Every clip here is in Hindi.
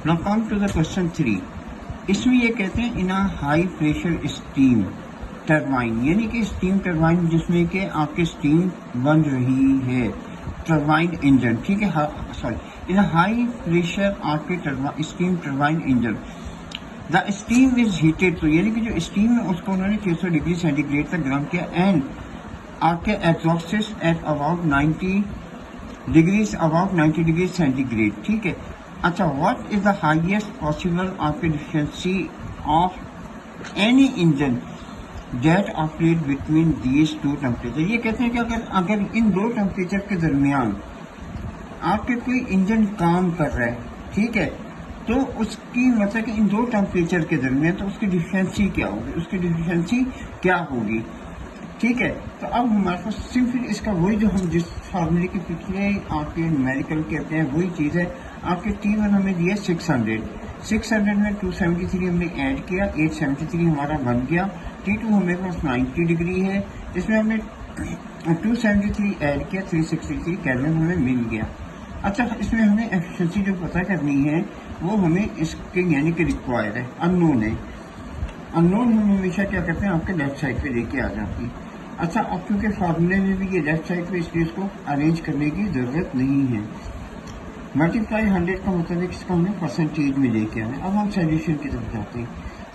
Now come to the question 3। इसमें ये कहते हैं in high pressure steam turbine, यानी कि स्टीम टरबाइन जिसमें कि आपके स्टीम बन रही है, टरबाइन इंजन, ठीक है, सॉरी, इन हाई प्रेशर आपके steam turbine engine the steam is heated, तो यानी कि जो स्टीम है उसको उन्होंने 600 डिग्री सेंटीग्रेड तक गर्म किया एंड आपके exhausted at about 90 degree centigrade, ठीक है। अच्छा, what is the highest possible आपके deficiency of any engine that operate between these two temperature. ये कहते हैं कि अगर इन दो टेम्परेचर के दरमियान आपके कोई इंजन काम कर रहा है, ठीक है, तो उसकी मतलब कि इन दो टेम्परेचर के दरमियान तो उसकी डिफिशिएंसी क्या होगी, ठीक है। तो अब हमारे पास सिंपल इसका वही जो हम जिस फार्मूले के पिछले आपके न्यूमेरिकल कहते हैं वही चीज़ है। आपके T1 हमें दिया 600 में 273 हमने ऐड किया, 873 हमारा बन गया। T2 हमें पास 90 डिग्री है, इसमें हमने 273 ऐड किया, 363 केल्विन हमें मिल गया। अच्छा, इसमें हमें एफिशिएंसी जो पता करनी है वो हमें इसके यानी कि रिक्वायर्ड है, अननोन है। अननोन हम हमेशा क्या करते हैं आपके लेफ्ट साइड पे लेके आ जाती है। अच्छा, अब क्योंकि फार्मूले में भी ये लेफ्ट साइड पे इसलिए इसको अरेंज करने की ज़रूरत नहीं है। मल्टीप्लाई 100 का मतलब है इसका हमें परसेंटेज में लेके आना है। अब हम सोल्यूशन की तरफ जाते हैं।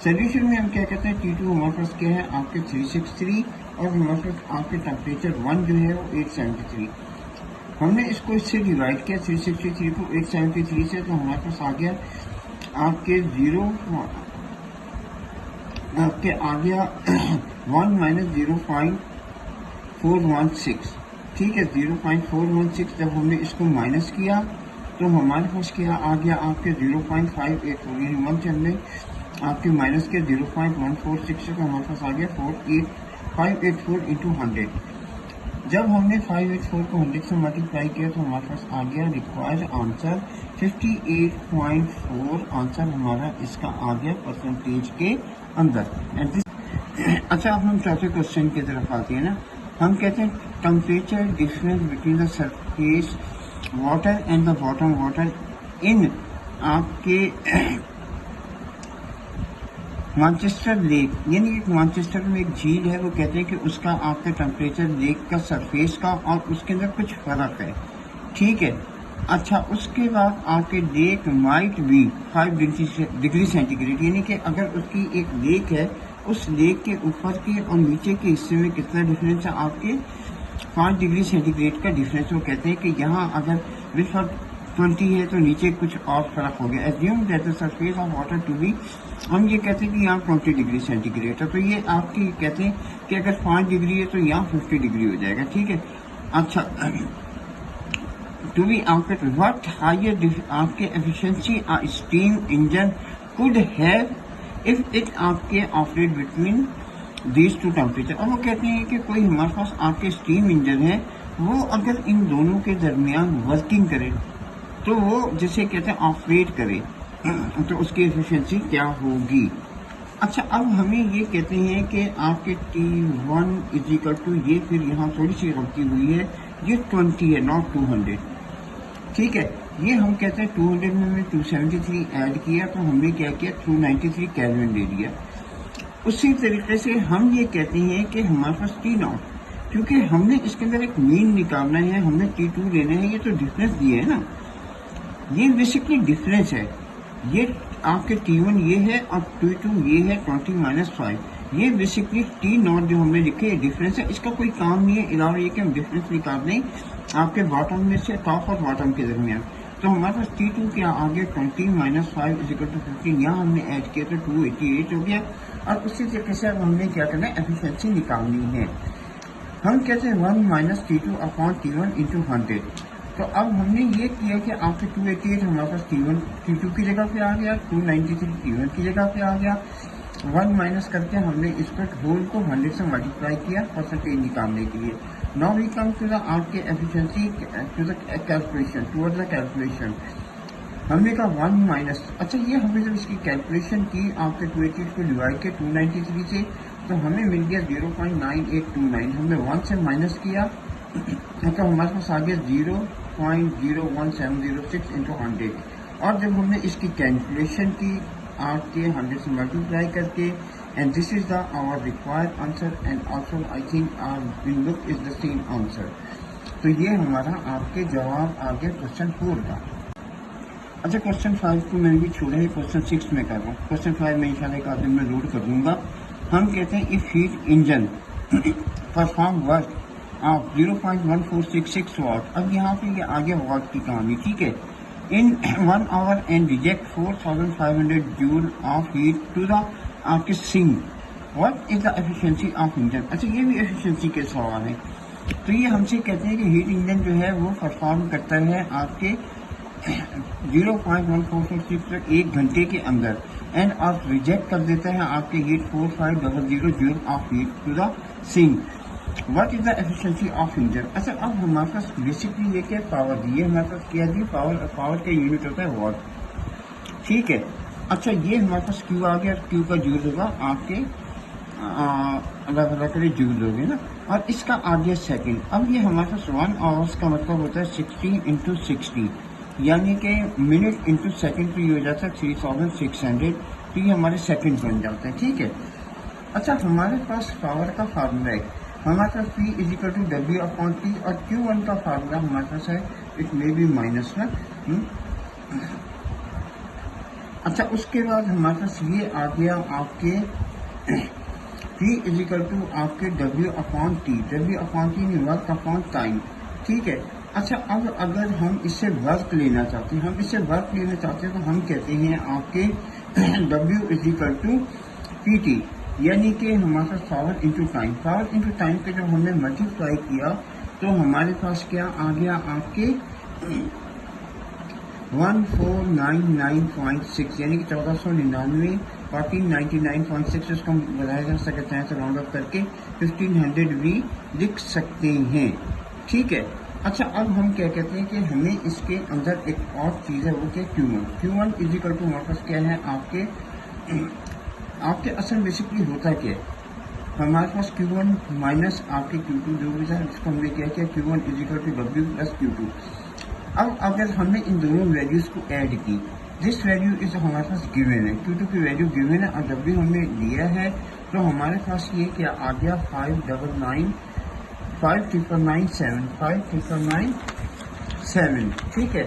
सोल्यूशन में हम क्या कहते हैं, T2 हमारे पास क्या है आपके 363 और हमारे पास आपके टेम्परेचर 1 जो है वो 873। हमने इसको इससे डिवाइड किया 363 को 873 से, तो हमारे पास आ गया आपके 1 माइनस 0.416, ठीक है, 0.416। जब हमने इसको माइनस किया तो हमारे पास क्या आ गया आपके 0.584, यानी 1 से हमने आपके माइनस के 0.146 से, तो हमारे पास आ गया 584 इंटू 100। जब हमने 584 को 100 से मल्टीप्लाई किया तो हमारे पास आ गया रिक्वायर्ड आंसर 58.4 आंसर हमारा इसका आ गया परसेंटेज के अंदर। अच्छा, अब हम चौथे क्वेश्चन की तरफ आते हैं ना। हम कहते हैं temperature difference between the surface water and the bottom water in आपके मानचेस्टर लेक, यानी एक मानचेस्टर में एक झील है, वो कहते हैं कि उसका आपका टेम्परेचर लेक का सरफेस का और उसके अंदर कुछ फर्क है, ठीक है। अच्छा, उसके बाद आपके lake might be 5 degree centigrade, यानी कि अगर उसकी एक लेक है, उस लेक के ऊपर के और नीचे के हिस्से में कितना डिफरेंस है आपके 5 डिग्री सेंटीग्रेड का डिफरेंस। वो कहते हैं कि यहाँ अगर विथ 20 है तो नीचे कुछ और फर्क हो गया। Assume that the surface of water to be, हम ये कहते हैं कि यहाँ 20 डिग्री सेंटीग्रेड है, तो ये आपकी कहते हैं कि अगर 5 डिग्री है तो यहाँ 50 डिग्री हो जाएगा, ठीक है। अच्छा, टू बी आपके व्हाट हायर आपके efficiency steam engine could have if it आपके operate between these two temperature. और वो कहते हैं कि कोई हमारे पास आपके स्टीम इंजन है, वो अगर इन दोनों के दरमियान वर्किंग करे तो वो जिसे कहते हैं ऑपरेट करे, तो उसकी एफिशिएंसी क्या होगी। अच्छा, अब हमें ये कहते हैं कि आपके T1 इज इक्वल टू, ये फिर यहाँ थोड़ी सी गलती हुई है, ये 20 है नॉट 200, ठीक है। ये हम कहते हैं 200 में हमने 273 ऐड किया तो हमने क्या किया 293 केल्विन ले लिया। उसी तरीके से हम ये कहते हैं कि हमारे पास T0, क्योंकि हमने इसके अंदर एक मीन निकालना है, हमने T2 लेना है, ये तो डिफरेंस दिए है ना, ये बेसिकली डिफरेंस है। ये आपके T1 ये है और T2 ये है 20-5, ये बेसिकली T0 जो हमने लिखे डिफरेंस है, इसका कोई काम नहीं है अलावा ये कि हम डिफरेंस निकाल दें आपके बॉटम में से टॉप और बॉटम के दरमियान। तो हमारे पास T2 क्या आ गया 20-5 इज इक्वल टू 15, यहाँ हमने ऐड किया तो 288 हो गया। और उसी तरीके से अब हमने क्या करना है, एफिशिएंसी निकालनी है। हम कहते हैं 1 minus T2 upon T1 into 100। तो अब हमने ये किया कि आपके 288 हमारे पास T2 की जगह पे आ गया, 293 T1 की जगह पे आ गया। 1 माइनस करके हमने इसको होल को 100 से मल्टीप्लाई किया परसेंटेज निकालने के लिए। Now we come to the आपके efficiency to the calculation, toward the calculation. हमने कहा 1 माइनस, अच्छा ये हमने जब इसकी कैलकुलेशन की आपके 288 को डिवाइड किया 293 से, तो हमें मिल गया 0.9829। हमने 1 से माइनस किया तो हमारे पास आ गया 0.01706 इंटू 100। और जब हमने इसकी कैलकुलेशन की आपके 100 से मल्टीप्लाई करके, and this is the our required answer, and also I think our look is the same answer. तो ये हमारा आपके जवाब आ गया क्वेश्चन 4 का। अच्छा, क्वेश्चन 5 को मैंने भी छोड़ा है, क्वेश्चन 6 में कर रहा हूँ। क्वेश्चन 5 में इंशाल्लाह एक आदमी में लोड कर दूंगा। हम कहते हैं if heat engine perform work of 0.1466 वाट। अब यहाँ पे ये आगे वाट की कहानी, ठीक है। In 1 hour and reject 4500 joule of heat to the आपके sink, what is the efficiency of engine. अच्छा, ये भी एफिशिएंसी के सवाल है। तो ये हमसे कहते हैं कि हीट इंजन जो है वो परफॉर्म करता है आपके 0.1466 तक 1 घंटे के अंदर, एंड आप रिजेक्ट कर देता है आपके heat 4500 joule of heat to the sink, what is the efficiency of engine. अच्छा, अब हमारे पास बेसिकली ये क्या पावर दी है, हमारे पास क्या दी, पावर का यूनिट होता है वाट, ठीक है। अच्छा, ये हमारे पास क्यू आ गया, क्यू का जूल होगा आपके अलग अलग करे जूल हो गए ना, और इसका आ गया सेकेंड। अब ये हमारे पास 1 आवर्स का मतलब होता है 60 इंटू 60, यानी कि मिनट इंटू सेकेंड, तो ये हो जाता है 3600, तो ये हमारे सेकेंड बन जाते हैं, ठीक है। अच्छा, हमारे पास पावर का फार्मूला है, हमारे पास P is equal to W/T, और Q1 का फार्मूला हमारे पास है, इट मे बी माइनस ना। अच्छा, उसके बाद हमारे पास ये आ गया आपके P इज इक्वल टू आपके W/T, W/T work upon time, ठीक है। अच्छा, अब अगर हम इससे वर्क लेना चाहते हैं, तो हम कहते हैं आपके W is equal to PT, यानी कि हमारे पास पावर इंटू टाइम पे जब हमने मल्टीप्लाई किया तो हमारे पास क्या आ गया आपके 1499.6, यानी कि 1499, 1499.6 उसको बढ़ाया जा सकता है, राउंड अप करके 1500 भी लिख सकते हैं, ठीक है। अच्छा, अब हम क्या कहते हैं कि हमें इसके अंदर एक और चीज़ है, वो क्या, Q1 इज इक्वल टू हमारे पास क्या है आपके असल बेसिकली होता क्या है, हमारे पास Q1 माइनस आपके Q2 जो भी था, जिसको हमने क्या किया, Q1 is equal to W plus Q2। अब अगर हमने इन दोनों वैल्यूज को ऐड की, दिस वैल्यू इज हमारे पास गिवन है, Q2 की वैल्यू गिवन है और W हमने लिया है, तो हमारे पास ये क्या आ गया 59997, ठीक है।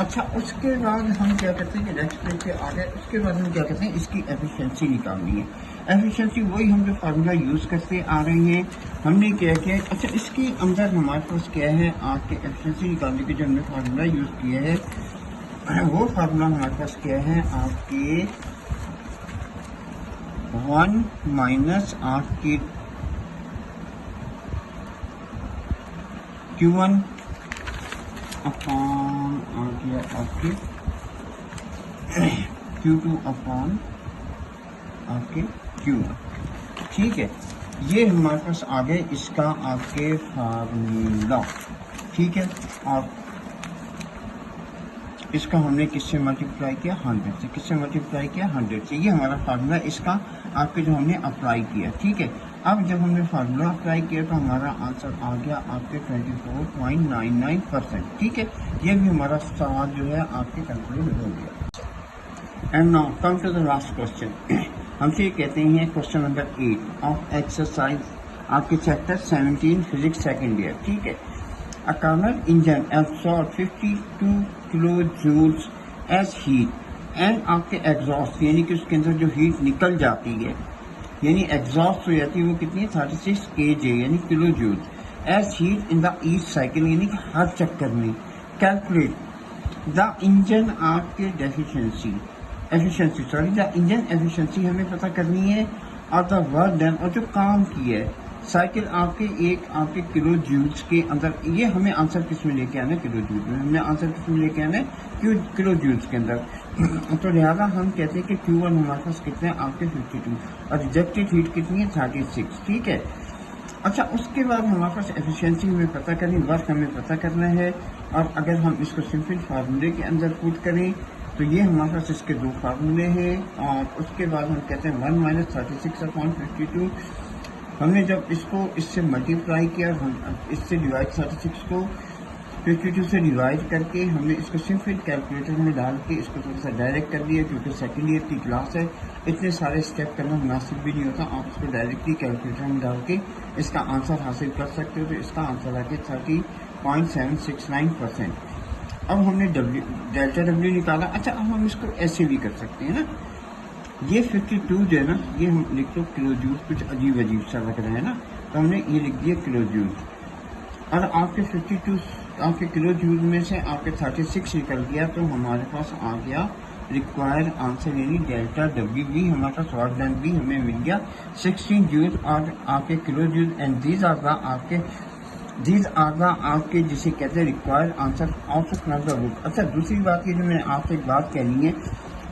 अच्छा, उसके बाद हम क्या करते हैं कि नेक्स्ट पेज पे आ गए, उसके बाद हम क्या करते हैं, इसकी एफिशिएंसी निकालनी है। एफिशिएंसी वही हम जो फार्मूला यूज़ करते आ रहे हैं, हमने क्या किया। अच्छा, इसके अंदर हमारे पास क्या है, आपके एफिशिएंसी निकालने के जो हमने फार्मूला यूज़ किया है, वो फार्मूला हमारे पास क्या है आपके 1 माइनस आपके Q1 अपॉन आ गया आपके Q2 अपॉन आपके Q1, ठीक है। ये हमारे पास आ गए इसका आपके फार्मूला, ठीक है। और इसका हमने किससे मल्टीप्लाई किया, 100 से। किससे मल्टीप्लाई किया, 100 से। ये हमारा फार्मूला इसका आपके जो हमने अप्लाई किया, ठीक है। अब जब हमने फार्मूला अप्लाई किया तो हमारा आंसर आ गया आपके 24.99%, ठीक है। ये भी हमारा सवाल जो है आपके कंक्लूड हो गया। And now come to the last question. हमसे ये कहते हैं क्वेश्चन नंबर 8 ऑफ एक्सरसाइज आपके चैप्टर 17 फिजिक्स सेकेंड ईयर, ठीक है। A Carnot engine absorbs 52 kilojoules as heat and आपके एग्जॉस्ट, यानी कि उसके अंदर जो हीट निकल जाती है, यानी एग्जॉस्ट हो जाती है, वो कितनी है 36 kJ यानी kilo joule as heat in the each cycle, यानी कि हर चक्कर में। कैलकुलेट द इंजन आपके एफिशिएंसी हमें पता करनी है, और द वर्क डन, और जो काम किया है साइकिल आपके किलो जूल्स के अंदर। ये हमें आंसर किस में लेके आना है, किलो जूल्स में। हमने आंसर किस में लेके आना है, किलो जूल्स के अंदर। तो लिहाजा हम कहते हैं कि Q1 हमारे पास कितने हैं आपके 52, और रिजेक्टेड हीट कितनी है 36, ठीक है। अच्छा, उसके बाद हमारे पास एफिशिएंसी हमें पता करनी, वर्क हमें पता करना है, और अगर हम इसको सिंपल फार्मूले के अंदर पुट करें तो ये हमारे पास इसके 2 फार्मूले हैं। और उसके बाद हम कहते हैं 1 माइनस 36/52। हमने जब इसको इससे मल्टीप्लाई किया, हम इससे डिवाइड 36 को 52 से डिवाइड करके हमने इसको सिंपल कैलकुलेटर में डाल के इसको थोड़ा सा डायरेक्ट कर दिया, क्योंकि सेकेंड ईयर की क्लास है, इतने सारे स्टेप करना मुनासिब भी नहीं होता। आप इसको डायरेक्टली कैलकुलेटर में डाल के इसका आंसर हासिल कर सकते हो। तो इसका आंसर आके 30.769%। अब हमने डेल्टा डब्ल्यू निकाला। अच्छा, अब हम इसको ऐसे भी कर सकते हैं ना, ये 52 जो है ना, ये हम लिख लो किलो जूल, कुछ अजीब अजीब सा लग रहा है ना, तो हमने ये लिख दिया किलो जूल। और आपके 52 आपके किलो जूल में से आपके 36 निकल गया, तो हमारे पास आ गया रिक्वायर्ड आंसर, यानी डेल्टा डब्ल्यू भी हमारे पास वर्क डन भी हमें मिल गया 16 जूल और आपके kilo joule. And these are the आपके जिसे कहते हैं required answer out of the book. अच्छा, दूसरी बात ये जो मैंने आपसे एक बात कहनी है,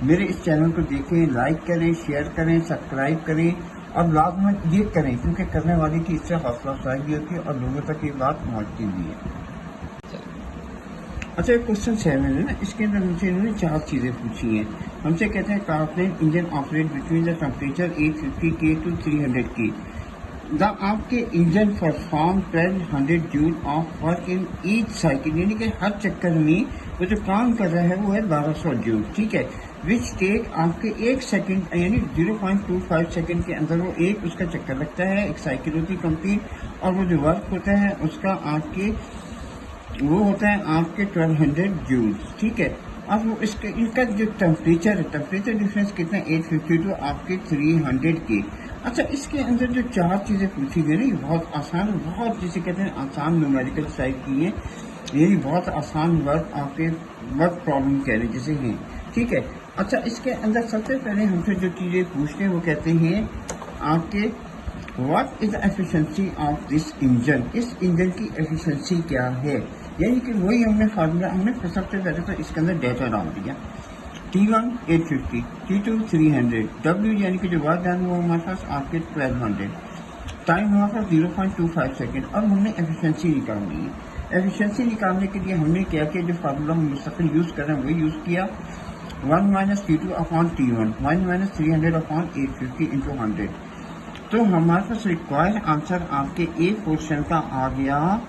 मेरे इस चैनल को देखें, लाइक करें, शेयर करें, सब्सक्राइब करें और लाजमन ये करें, क्योंकि करने वाले की इससे हौसला अफजाई भी होती है और लोगों तक ये बात पहुंचती भी है। अच्छा, क्वेश्चन 7 है ना, इसके अंदर मुझे इन्होंने 4 चीज़ें पूछी हैं। हमसे कहते हैं कारप्लेन engine operate between the temperature 850 K to 300 K। आपके engine perform 1200 joule of work in each cycle, यानी कि हर चक्कर में वो जो काम कर रहा है वो है 1200 जूल, ठीक है। विच टेक आपके 1 सेकंड यानी 0.25 सेकंड के अंदर वो एक उसका चक्कर लगता है, एक साइकिल होती है कंप्लीट, और वो जो वर्क होता है उसका आपके वो होता है आपके 1200 जूल्स, ठीक है। अब वो इसका जो टेम्परेचर डिफरेंस कितना है 850 टू आपके 300 के। अच्छा, इसके अंदर जो 4 चीज़ें पूछी गई ना, ये बहुत आसान, बहुत जिसे कहते हैं आसान न्यूमेरिकल टाइप की है, यही बहुत आसान वर्क आपके वर्क प्रॉब्लम कह रहे जैसे हैं, ठीक है। अच्छा, इसके अंदर सबसे पहले हमसे जो चीज़ें पूछते हैं वो कहते हैं आपके what is the efficiency of this engine, इस इंजन की एफिशिएंसी क्या है, यानी कि वही हमने फार्मूला हमने सबसे पहले तो इसके अंदर डेटा डाल दिया। T1 850, T2 300, W यानी कि जो वर्क डन वो हमारे पास आपके 1200, टाइम हमारे पास 0.25 सेकेंड। अब हमने एफिशिएंसी निकालनी है। एफिशिएंसी निकालने के लिए हमने क्या किया, जो फार्मूला हम मुस्तकिल यूज़ कर रहे हैं वही यूज़ किया, 1 - T2 upon T1, 1 - 300 upon 850 into 100। तो हमारे पास रिक्वायर्ड आंसर आपके ए पोर्शन का आ गया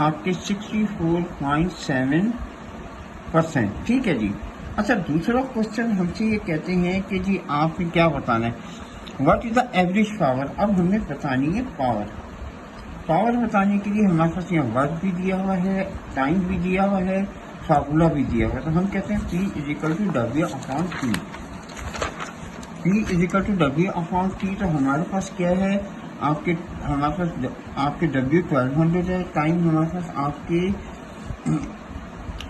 आपके 64.7%, ठीक है जी। अच्छा, दूसरा क्वेश्चन हमसे ये कहते हैं कि जी आपने क्या बताना है, what is the average power. अब हमने बतानी है पावर बताने के लिए हमारे पास यहाँ वर्क भी दिया हुआ है, टाइम भी दिया हुआ है, फार्मूला भी दिया हुआ है। तो हम कहते हैं P = W upon T। P = W upon T। तो हमारे पास क्या है, हमारे पास आपके W 1200 है, टाइम हमारे पास आपके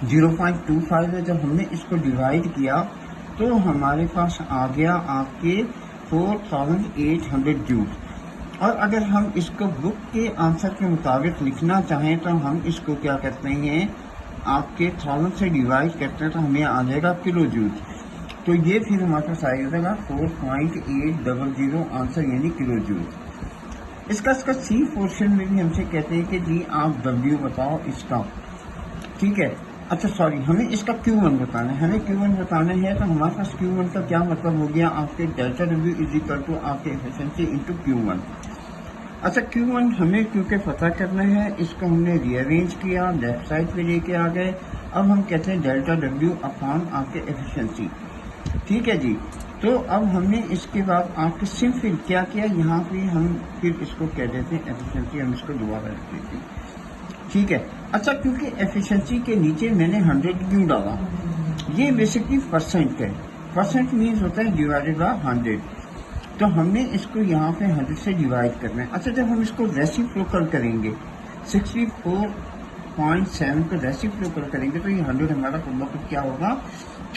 0.25 है। जब हमने इसको डिवाइड किया तो हमारे पास आ गया आपके 4800 जूल। और अगर हम इसको बुक के आंसर के मुताबिक लिखना चाहें तो हम इसको क्या करते हैं, आपके 1000 से डिवाइड करते हैं तो हमें आ जाएगा किलो जूल। तो ये फिर हमारे पास आएगा 4.800 आंसर, यानी किलो जूल। इसका सी पोर्शन में भी हमसे कहते हैं कि जी आप W बताओ इसका, ठीक है। अच्छा सॉरी, हमें इसका Q1 बताना है, तो हमारे पास Q1 का क्या मतलब हो गया, आपके डेल्टा W = आपके एफिशिएंसी इंटू Q1। अच्छा, Q1 हमें क्योंकि पता करना है, इसको हमने रीअरेंज किया, लेफ्ट साइड पे लेके आ गए। अब हम कहते हैं डेल्टा W अपॉन आपके एफिशिएंसी, ठीक है जी। तो अब हमने इसके बाद आपके सिंपल क्या किया, यहाँ पे हम फिर इसको कह देते हैं एफिशिएंसी, हम इसको दोबारा रख देते हैं, ठीक है। अच्छा, क्योंकि एफिशिएंसी के नीचे मैंने 100 क्यों डाला, ये बेसिकली परसेंट है, परसेंट मीन्स होता है डिवाइडेड बाय 100। तो हमने इसको यहाँ पे 100 से डिवाइड करना है। अच्छा, जब हम इसको रेसिप्रोकल करेंगे, 64.7 को रेसिप्रोकल करेंगे तो ये 100 हमारा कुल क्या होगा,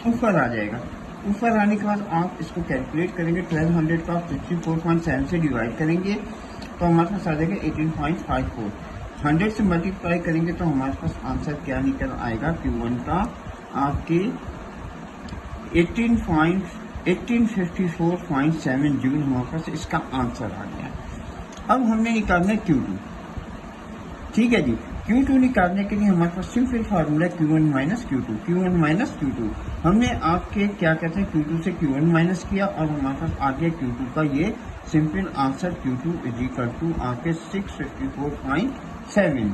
ऊपर आ जाएगा। ऊपर आने के बाद आप इसको कैलकुलेट करेंगे, 1200 का 64.7 से डिवाइड करेंगे तो हमारे पास आ जाएगा 18.54। 100 से मल्टीप्लाई करेंगे तो हमारे पास आंसर क्या निकल आएगा, Q1 का आपके 1854.7 जूल हमारे पास इसका आंसर आ गया। अब हमने निकालना है Q2, ठीक है जी। Q2 निकालने के लिए हमारे पास सिंपल फार्मूला Q1 - Q2। हमने आपके क्या कहते हैं Q2 से Q1 माइनस किया और हमारे पास आ गया Q2 का ये सिंपल आंसर, Q2 = आपके 654.7।